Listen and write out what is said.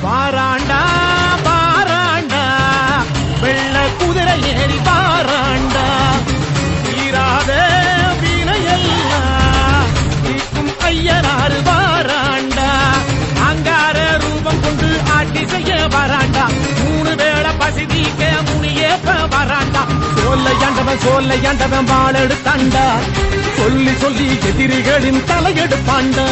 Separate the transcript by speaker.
Speaker 1: பாராண்டா பாராண்டா வெள்ள குதிரை ஏறி பாராண்டா தீராத வினையெல்லாம் தீக்கும் ஐயனாறு பாராண்டா அங்கார ரூபம் கொண்டு ஆட்சி செய்ய வராண்டா 3 வேளை பசி தீக்க முனியேப்ப வராண்டா சோல்லையாண்டவன் வாழெடுத்தாண்டா சொல்லி சொல்லி எதிரிகளின் தலையெடுப்பாண்டா